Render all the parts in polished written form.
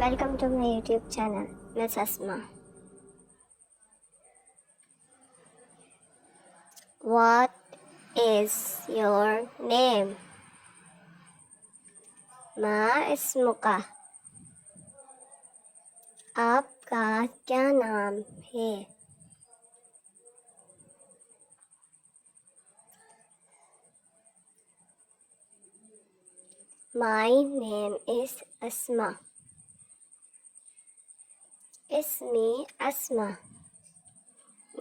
Welcome to my YouTube channel, Miss Asma. What is your name? Ma ismuka? आपका क्या नाम है? My name is Asma. इसमी अस्मा.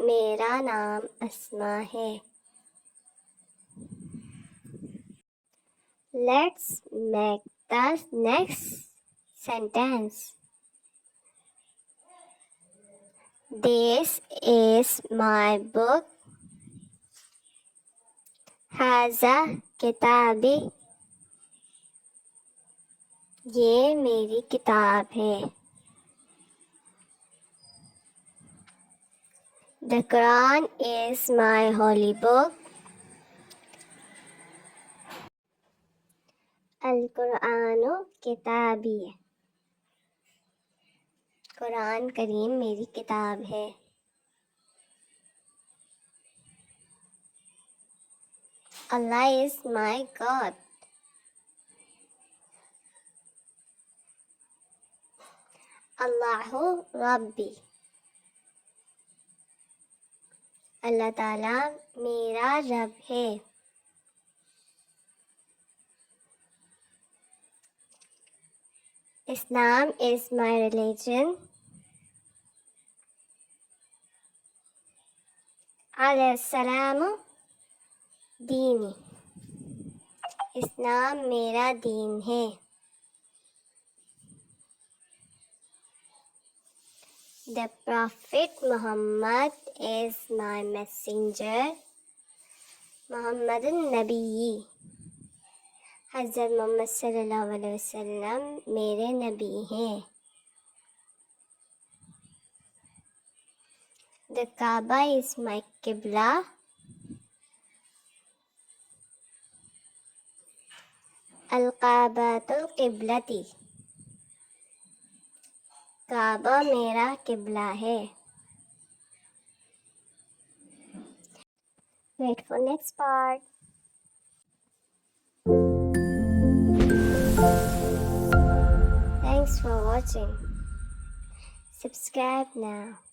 मेरा नाम अस्मा है. Let's make the next sentence. This is my book. हाज़ा किताबी. ये मेरी किताब है. The Quran is my holy book. अल-कुरानो किताबी. कुरान करीम मेरी किताब है. Allah is my God. Allahu Rabbi. अल्लाह ताला मेरा रब है. Islam is my religion. Al-Salamu दीनी. इस्लाम मेरा दीन है. The Prophet Muhammad is my messenger. Muhammadun Nabi. हज़रत मोहम्मद सल्लल्लाहु अलैहि वसल्लम मेरे नबी हैं. The Kaaba is my Qibla. Al-Kaabatul Qiblati. काबा मेरा किबला है. Wait for next part. Thanks for watching. Subscribe now.